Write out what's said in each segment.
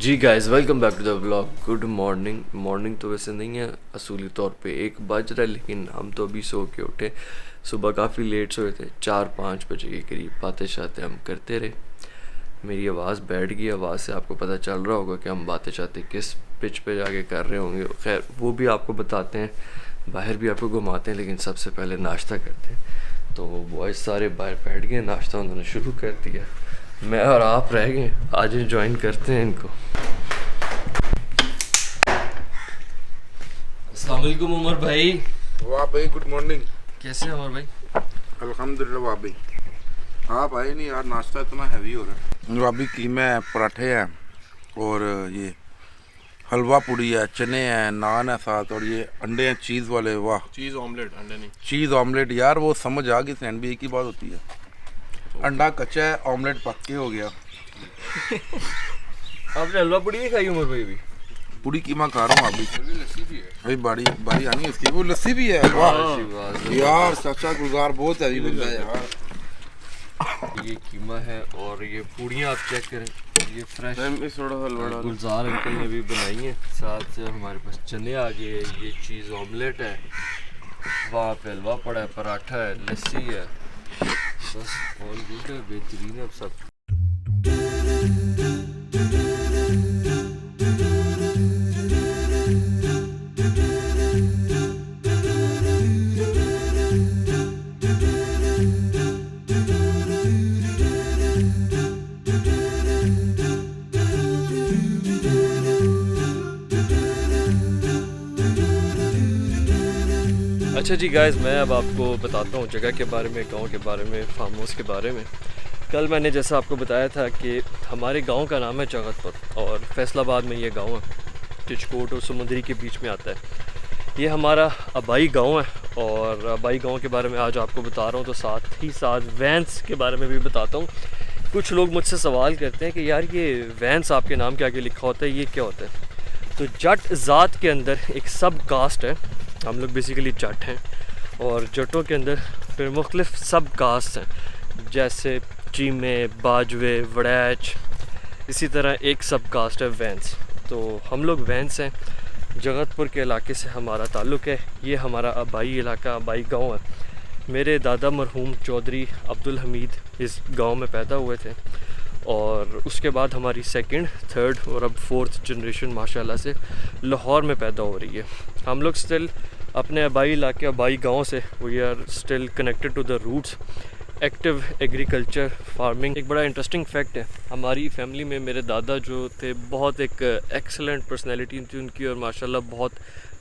Ji guys welcome back to the vlog. Good morning तो वैसे नहीं है, असूली तौर पे 1 बज रहा है, लेकिन हम तो अभी सो के उठे। सुबह काफ़ी लेट सोए थे, 4-5 बजे के करीब बातें शातें हम करते रहे। मेरी आवाज़ बैठ गई, आवाज़ से आपको पता चल रहा होगा कि हम बातें शातें किस पिच पे जाके कर रहे होंगे। खैर वो भी आपको बताते हैं, बाहर भी आपको घुमाते हैं, लेकिन सबसे पहले नाश्ता करते हैं। तो बॉयज़ सारे बाहर बैठ गए, नाश्ता उन्होंने शुरू कर दिया, मैं और आप रह गए। आज ज्वाइन करते हैं इनको। अस्सलाम वालेकुम उमर भाई। वाह भाई, गुड मॉर्निंग। कैसे हैं उमर भाई? अल्हम्दुलिल्लाह। वाह भाई, आप आए नहीं यार, नाश्ता इतना हैवी हो रहा है। वाह भाई, कीमा है, पराठे हैं और ये हलवा पूड़ी है, चने हैं, नान है साथ, और ये अंडे हैं चीज़ वाले। वाह, चीज़ ऑमलेट, अंडे नहीं, चीज़ ऑमलेट। यार वो समझ आ गई, सैंडविच एक ही बात होती है। अंडा कच्चा है, ऑमलेट पक के हो गया। आपने हलवा पूड़ी नहीं खाई उमर भाई? भी पूड़ी कीमा खा रहा हूँ अभी। लस्सी भी है भाई बारी बारी आनी है इसकी। वो लस्सी भी है। वाह यार, सच्चा गुजार बहुत हैवी बंदा है यार। ये कीमा है और ये पूड़ियाँ आप चेक करें, ये फ्रेश थोड़ा हलवा डाल। गुलजार अंकल ने भी बनाई है। साथ से हमारे पास चने आ गए, ये चीज़ ऑमलेट है, वहाँ पे हलवा पड़ा है, पराठा है, लस्सी है, बस ऑल गुड है, बेहतरीन है अब सब। अच्छा जी गाइस, मैं अब आपको बताता हूँ जगह के बारे में, गांव के बारे में, फार्म हाउस के बारे में। कल मैंने जैसा आपको बताया था कि हमारे गांव का नाम है जगतपुर और फैसलाबाद में ये गांव है, चिचकोट और समुंदरी के बीच में आता है। ये हमारा आबाई गांव है और आबाई गांव के बारे में आज आपको बता रहा हूँ, तो साथ ही साथ वैंस के बारे में भी बताता हूँ। कुछ लोग मुझसे सवाल करते हैं कि यार ये वैंस आपके नाम के आगे लिखा होता है, ये क्या होता है? तो जट ज़ात के अंदर एक सब कास्ट है, हम लोग बेसिकली जट हैं, और जटों के अंदर फिर मुख्तलिफ सब कास्ट हैं, जैसे चीमे, बाजवे, वड़ैच। इसी तरह एक सब कास्ट है वैंस। तो हम लोग वैंस हैं, जगतपुर के इलाके से हमारा ताल्लुक़ है। ये हमारा आबाई इलाका, आबाई गांव है। मेरे दादा मरहूम चौधरी अब्दुल हमीद इस गांव में पैदा हुए थे और उसके बाद हमारी सेकंड, थर्ड और अब फोर्थ जनरेशन माशाल्लाह से लाहौर में पैदा हो रही है। हम लोग स्टिल अपने आबाई इलाके, आबाई गांव से we are still connected to the roots. Active agriculture, farming. एक बड़ा इंटरेस्टिंग फैक्ट है, हमारी फैमिली में मेरे दादा जो थे बहुत एक एक्सेलेंट पर्सनैलिटी थी उनकी, और माशाल्लाह बहुत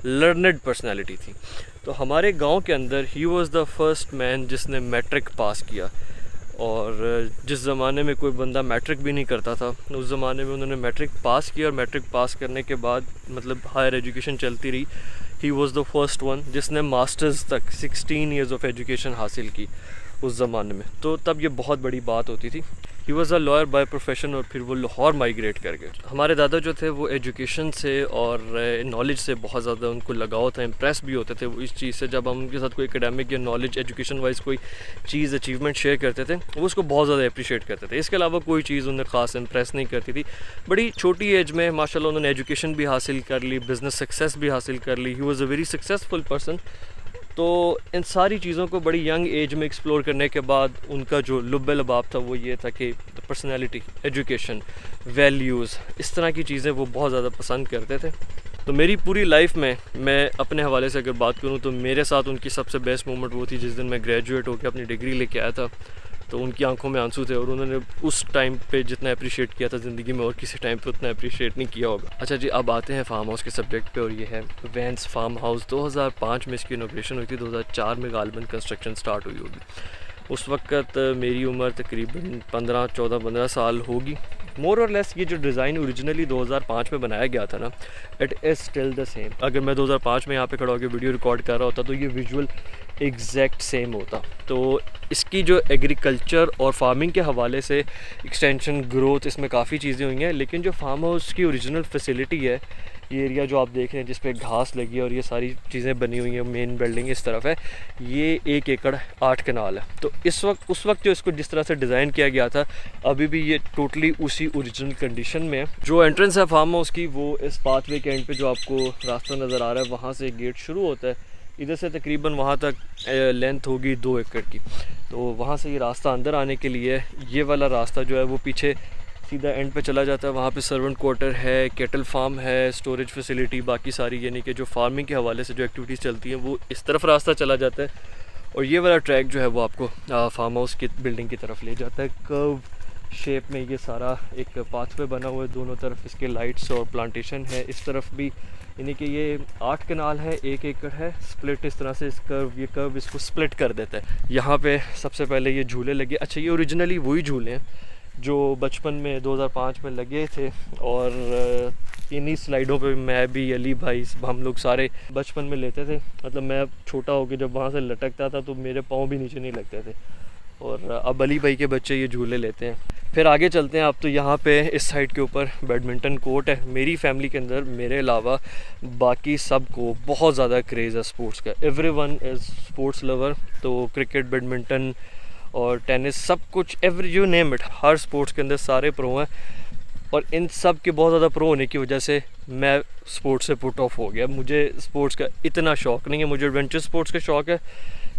लर्नड पर्सनैलिटी थी। तो हमारे गांव के अंदर he was the first man जिसने मैट्रिक पास किया, और जिस ज़माने में कोई बंदा मैट्रिक भी नहीं करता था, उस ज़माने में उन्होंने मैट्रिक पास किया, और मैट्रिक पास करने के बाद मतलब हायर एजुकेशन चलती रही। He was the first one जिसने मास्टर्स तक 16 ईयर्स ऑफ एजुकेशन हासिल की उस ज़माने में। तो तब ये बहुत बड़ी बात होती थी। ही was a lawyer by profession, और फिर वो लाहौर माइग्रेट कर गए। हमारे दादा जो थे वो एजुकेशन से और नॉलेज से बहुत ज़्यादा उनको लगाव था, इम्प्रेस भी होते थे वो इस चीज़ से। जब हम उनके साथ कोई एकेडमिक या नॉलेज एजुकेशन वाइज कोई चीज़ अचीवमेंट शेयर करते थे, वो उसको बहुत ज़्यादा अप्रिशिएट करते थे। इसके अलावा कोई चीज़ उन्हें ख़ास इम्प्रेस नहीं करती थी। बड़ी छोटी एज में माशाल्लाह उन्होंने एजुकेशन भी हासिल कर ली, बिज़नेस सक्सेस भी हासिल कर ली। He was a very successful person. तो इन सारी चीज़ों को बड़ी यंग एज में एक्सप्लोर करने के बाद उनका जो लुब्बे लबाब था वो ये था कि पर्सनैलिटी, एजुकेशन, वैल्यूज़, इस तरह की चीज़ें वो बहुत ज़्यादा पसंद करते थे। तो मेरी पूरी लाइफ में मैं अपने हवाले से अगर बात करूँ तो मेरे साथ उनकी सबसे बेस्ट मोमेंट वो थी जिस दिन मैं ग्रेजुएट होकर अपनी डिग्री लेके आया था। तो उनकी आंखों में आंसू थे, और उन्होंने उस टाइम पे जितना अप्रिशिएट किया था ज़िंदगी में और किसी टाइम पे उतना अप्रिशिएट नहीं किया होगा। अच्छा जी, अब आते हैं फार्म हाउस के सब्जेक्ट पे, और ये है वैंस फार्म हाउस। 2005 में इसकी इनॉग्रेशन हुई थी, 2004 में गालिबन कंस्ट्रक्शन स्टार्ट हुई होगी। उस वक्त मेरी उम्र तकरीबन 15 साल होगी मोर और लेस। ये जो डिज़ाइन ओरिजिनली 2005 में बनाया गया था ना, it is still the same. अगर मैं 2005 में यहाँ पे खड़ा होकर वीडियो रिकॉर्ड कर रहा होता तो ये विजुअल एग्जैक्ट सेम होता। तो इसकी जो एग्रीकल्चर और फार्मिंग के हवाले से एक्सटेंशन ग्रोथ इसमें काफ़ी चीज़ें हुई हैं, लेकिन जो फार्म हाउस की ओरिजिनल फैसिलिटी है, ये एरिया जो आप देख रहे हैं जिस पे घास लगी है और ये सारी चीज़ें बनी हुई हैं, मेन बिल्डिंग इस तरफ है, ये 1 एकड़ 8 कनाल है। तो उस वक्त जो इसको जिस तरह से डिज़ाइन किया गया था, अभी भी ये टोटली उसी ओरिजिनल कंडीशन में है। जो एंट्रेंस है फार्म हाउस की, वो इस पाथवे के एंड पे जो आपको रास्ता नज़र आ रहा है, वहाँ से गेट शुरू होता है। इधर से तकरीबन वहाँ तक लेंथ होगी 2 एकड़ की। तो वहाँ से ये रास्ता अंदर आने के लिए, ये वाला रास्ता जो है वो पीछे सीधा एंड पे चला जाता है। वहाँ पे सर्वेंट क्वार्टर है, केटल फार्म है, स्टोरेज फैसिलिटी, बाकी सारी यानी कि जो फार्मिंग के हवाले से जो एक्टिविटीज़ चलती हैं वो इस तरफ रास्ता चला जाता है। और ये वाला ट्रैक जो है वो आपको फार्म हाउस की बिल्डिंग की तरफ ले जाता है। कर्व शेप में ये सारा एक पाथवे बना हुआ है, दोनों तरफ इसके लाइट्स और प्लांटेशन है। इस तरफ भी यानी कि ये 8 कनाल है, 1 एकड़ है, स्प्लिट इस तरह से ये कर्व इसको स्प्लिट कर देता है। यहाँ पे सबसे पहले ये झूले लगे। अच्छा, ये ओरिजिनली वही झूले हैं जो बचपन में 2005 में लगे थे, और इन्हीं स्लाइडों पे मैं भी, अली भाई, हम लोग सारे बचपन में लेते थे। मतलब मैं छोटा होकर जब वहाँ से लटकता था तो मेरे पाँव भी नीचे नहीं लगते थे, और अब अली भाई के बच्चे ये झूले लेते हैं। फिर आगे चलते हैं। अब तो यहाँ पे इस साइड के ऊपर बैडमिंटन कोर्ट है। मेरी फैमिली के अंदर मेरे अलावा बाकी सब को बहुत ज़्यादा क्रेज़ है स्पोर्ट्स का। Everyone is sports lover. तो क्रिकेट, बैडमिंटन और टेनिस, सब कुछ, every you name it, her sports के अंदर सारे प्रो हैं। और इन सब के बहुत ज़्यादा प्रो होने की वजह से मैं स्पोर्ट्स से पुट ऑफ हो गया। मुझे स्पोर्ट्स का इतना शौक़ नहीं है। मुझे एडवेंचर स्पोर्ट्स का शौक़ है,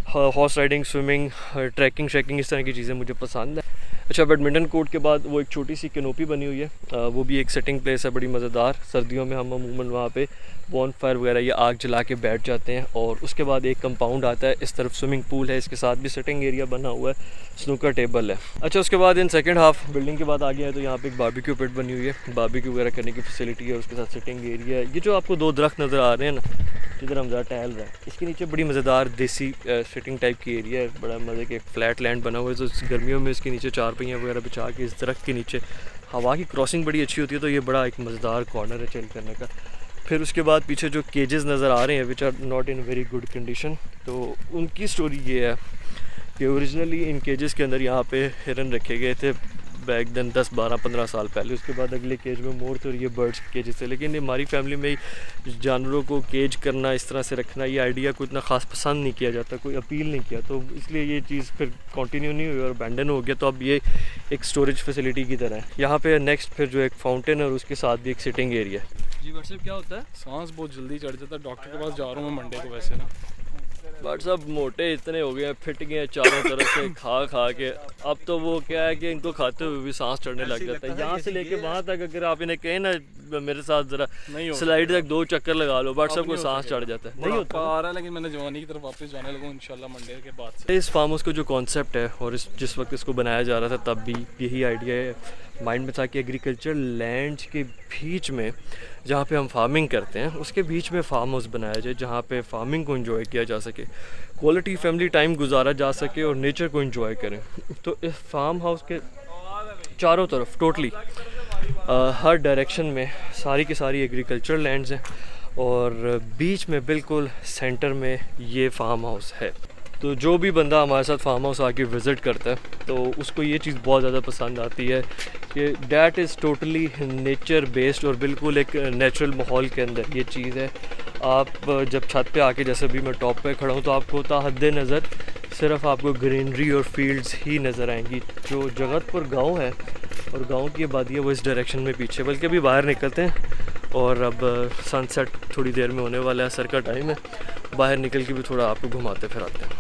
हॉर्स राइडिंग, स्विमिंग, ट्रैकिंग शेकिंग, इस तरह की चीज़ें मुझे पसंद है। अच्छा, बैडमिंटन कोर्ट के बाद वो एक छोटी सी कैनोपी बनी हुई है, वो भी एक सेटिंग प्लेस है, बड़ी मज़ेदार। सर्दियों में हम अमूमन वहाँ पे बॉन फायर वगैरह या आग जला के बैठ जाते हैं। और उसके बाद एक कंपाउंड आता है, इस तरफ स्विमिंग पूल है, इसके साथ भी सिटिंग एरिया बना हुआ है, स्नूकर टेबल है। अच्छा, उसके बाद इन सेकंड हाफ बिल्डिंग के बाद आ गया है तो यहाँ पे एक बारबेक्यू पिट बनी हुई है, बारबेक्यू वगैरह करने की फैसिलिटी है, उसके साथ सिटिंग एरिया है। ये जो आपको 2 दरख्त नज़र आ रहे हैं ना, जिधर हम ज़रा टहल रहे हैं, इसके नीचे बड़ी मज़ेदार देसी सिटिंग टाइप की एरिया है, बड़ा मज़े के फ्लैट लैंड बना हुआ है। तो गर्मियों में इसके नीचे 4 पहियाँ वगैरह बिछा के इस दरख्त के नीचे हवा की क्रॉसिंग बड़ी अच्छी होती है। तो ये बड़ा एक मज़ेदार कॉर्नर है चिल करने का। फिर उसके बाद पीछे जो केजेस नज़र आ रहे हैं which are not in very good condition, तो उनकी स्टोरी ये है कि ओरिजिनली इन केजेस के अंदर यहाँ पे हिरन रखे गए थे बैक देन 10, 12, 15 साल पहले। उसके बाद अगले केज में मोर थे और ये बर्ड्स के केजेस थे। लेकिन हमारी फैमिली में जानवरों को केज करना, इस तरह से रखना, ये आइडिया को इतना ख़ास पसंद नहीं किया जाता, कोई अपील नहीं किया, तो इसलिए ये चीज़ फिर कंटिन्यू नहीं हुई और अबैंडन हो गया। तो अब ये एक स्टोरेज फैसिलिटी की तरह है। यहाँ पे नेक्स्ट फिर जो एक फाउंटेन है और उसके साथ भी एक सिटिंग एरिया है। जी व्हाट्सएप क्या होता है? सांस बहुत जल्दी चढ़ जाता है। डॉक्टर के पास जा रहा हूँ मैं मंडे को वैसे ना। बट सब मोटे इतने हो गए हैं, फिट गए हैं चारों तरफ से खा के। अब तो वो क्या है कि इनको खाते हुए भी सांस चढ़ने लग जाता है। यहाँ से लेके वहाँ तक अगर आप इन्हें कहें ना मेरे साथ ज़रा स्लाइड तक 2 चक्कर लगा लो, बट सबको सांस चढ़ जाता है। नहीं होता आ रहा है, लेकिन मैंने जवानी की तरफ वापस जाने लगा इंशाल्लाह मंडे के बाद से। इस फार्म हाउस का जो कॉन्सेप्ट है और जिस वक्त इसको बनाया जा रहा था तब भी यही आइडिया है माइंड में था कि एग्रीकल्चर लैंड के बीच में जहाँ पे हम फार्मिंग करते हैं उसके बीच में फार्म हाउस बनाया जाए, जहाँ पे फार्मिंग को एंजॉय किया जा सके, क्वालिटी फैमिली टाइम गुजारा जा सके और नेचर को एंजॉय करें। तो इस फार्म हाउस के चारों तरफ टोटली हर डायरेक्शन में सारी की सारी एग्रीकल्चर लैंड्स हैं और बीच में बिल्कुल सेंटर में ये फार्म हाउस है। तो जो भी बंदा हमारे साथ फार्म हाउस आके विज़िट करता है तो उसको ये चीज़ बहुत ज़्यादा पसंद आती है कि that is totally nature based और बिल्कुल एक नेचुरल माहौल के अंदर ये चीज़ है। आप जब छत पे आके, जैसे भी मैं टॉप पे खड़ा हूँ, तो आपको हद्दे नज़र सिर्फ आपको ग्रीनरी और फील्ड्स ही नज़र आएंगी। जो जगतपुर गांव है और गांव की आबादी है वो इस डायरेक्शन में पीछे, बल्कि अभी बाहर निकलते हैं और अब सनसेट थोड़ी देर में होने वाला है, असर का टाइम है, बाहर निकल के भी थोड़ा आपको घुमाते फिराते हैं।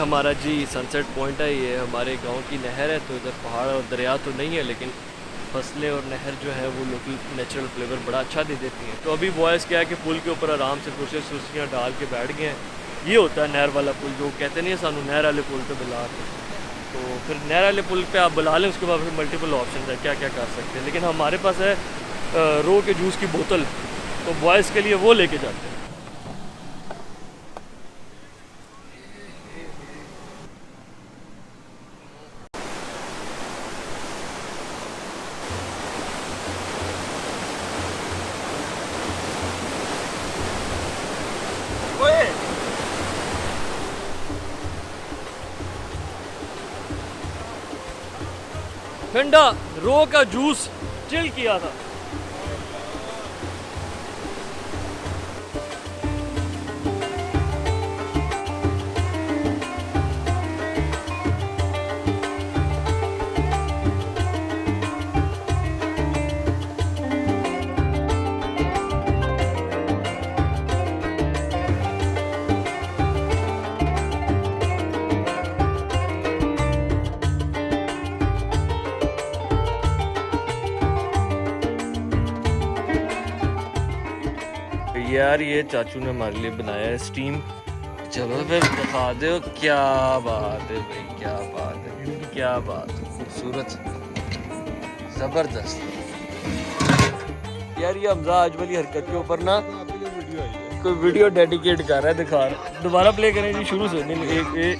हमारा जी सनसेट पॉइंट है, ये हमारे गांव की नहर है। तो इधर पहाड़ और दरिया तो नहीं है, लेकिन फसलें और नहर जो है वो लोकल नेचुरल फ्लेवर बड़ा अच्छा दे देती हैं। तो अभी बॉयज़ क्या है कि पुल के ऊपर आराम से कुर्सियाँ डाल के बैठ गए हैं। ये होता है नहर वाला पुल, जो कहते नहीं है सानू नहर वाले पुल पे बुला के। तो फिर नहर वाले पुल पे आप बुला लें, उसके बाद फिर मल्टीपल ऑप्शन है क्या क्या कर सकते हैं। लेकिन हमारे पास है रो के जूस की बोतल, तो बॉयज़ के लिए वो लेके जाते हैं। ठंडा रो का जूस चिल किया था। यार ये चाचू ने हमारे लिए बनाया है स्टीम। चलो फिर दिखा दो। क्या बात है भाई, क्या बात है, क्या बात है, खूबसूरत, जबरदस्त। यार ये हमजा आज वाली हरकत के ऊपर ना कोई वीडियो डेडिकेट कर रहा है, दिखा रहा है। दोबारा प्ले करें जी, शुरू से। नहीं एक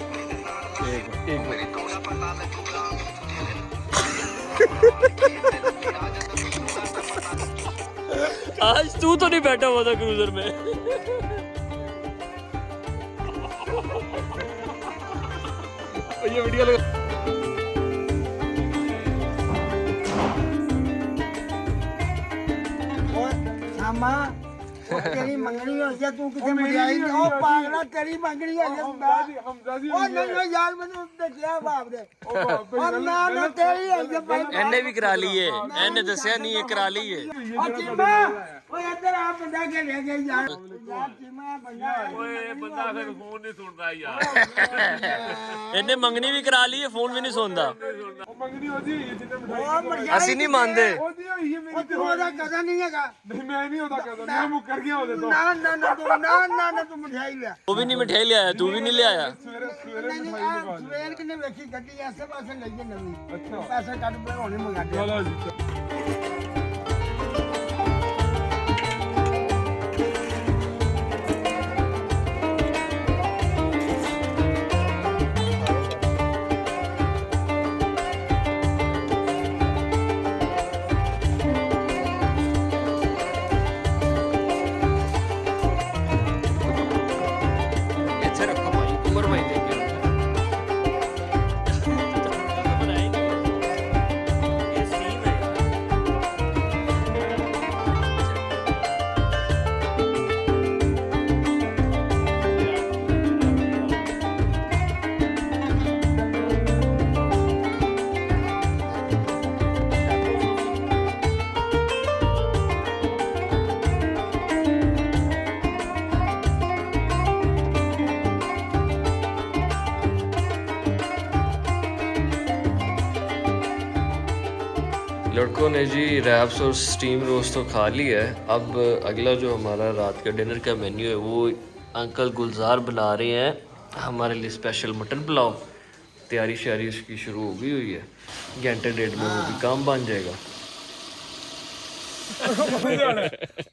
आज तू तो नहीं बैठा हुआ था क्रूजर में। ये वीडियो लगा। तेरी मंगनी हो गया, तू किसे मिठाई ओ पागला, तेरी मंगनी हो गया। ओ नहीं यार, मैंने देखा बाप दे। और ना तेरी है ये भाई, एने भी करा ली है, एने दसिया नहीं है, करा ली है। ओ चीमा, ओ इधर आ, बंदा के ले गए यार। यार चीमा बंदा, ओए बंदा फिर फोन नहीं सुनता यार। एने मंगनी भी करा ली है, फोन भी नहीं सुनता। मंगनी होती है जिन्ने मिठाई ओ मरिया ਅਸੀਂ ਨਹੀਂ ਮੰਨਦੇ। होती है ये ओ मेरी तू ਉਹਦਾ ਕਜ਼ਨ नहीं हैगा। नहीं मैं नहीं होता कदम, मैं मुकर गया होते तो ना ना ना तू ना तू मिठाई ले। वो भी नहीं मिठाई ले आया, तू भी नहीं ले आया। सवेरे सवेरे नहीं मिठाई मंगा ली। ਸਵੇਰ ਕਿਨੇ ਵੇਖੀ ਗੱਡੀ ਐਸੇ ਪਾਸੇ ਲਈ ਹੈ ਨਵੀਂ। अच्छा ਪੈਸੇ ਕੱਢ ਕੇ ਹੁਣੇ ਮੰਗਾ ਦੇ। चलो जी। ਇੱਥੇ ਰੱਖੋ ਭਾਈ, ਉਮਰ ਭਾਈ ਦੇ ਕੇ ਬਣਾਈ ਨਹੀਂ ਇਹ ਸੀਨ ਹੈ ਯਾਰ। लड़कों ने जी रैप्स और स्टीम रोस्ट तो खा लिया है। अब अगला जो हमारा रात का डिनर का मेन्यू है वो अंकल गुलजार बना रहे हैं हमारे लिए स्पेशल मटन पुलाव। तैयारी श्यारी उसकी शुरू हो गई हुई है, घंटे डेढ़ में वो भी काम बन जाएगा।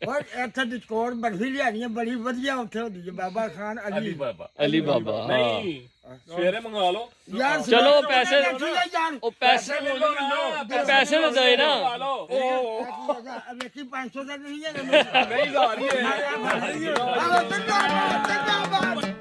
और ਇੱਥੇ ਡਿਸਕੌਰ ਬਰਫੀ ਲਿਆਣੀ ਹੈ ਬੜੀ ਵਧੀਆ, ਉੱਥੇ ਹੁੰਦੀ ਹੈ ਬਾਬਾ ਖਾਨ ਅਲੀ। अली बाबा हाँ। सवेरे मंगा लो यार चलो पैसे यार ओ पैसे पैसे तो दे ना। ਵੇਖੀ 500 ਦਾ ਨਹੀਂ ਹੈ। नहीं जा रही है अरे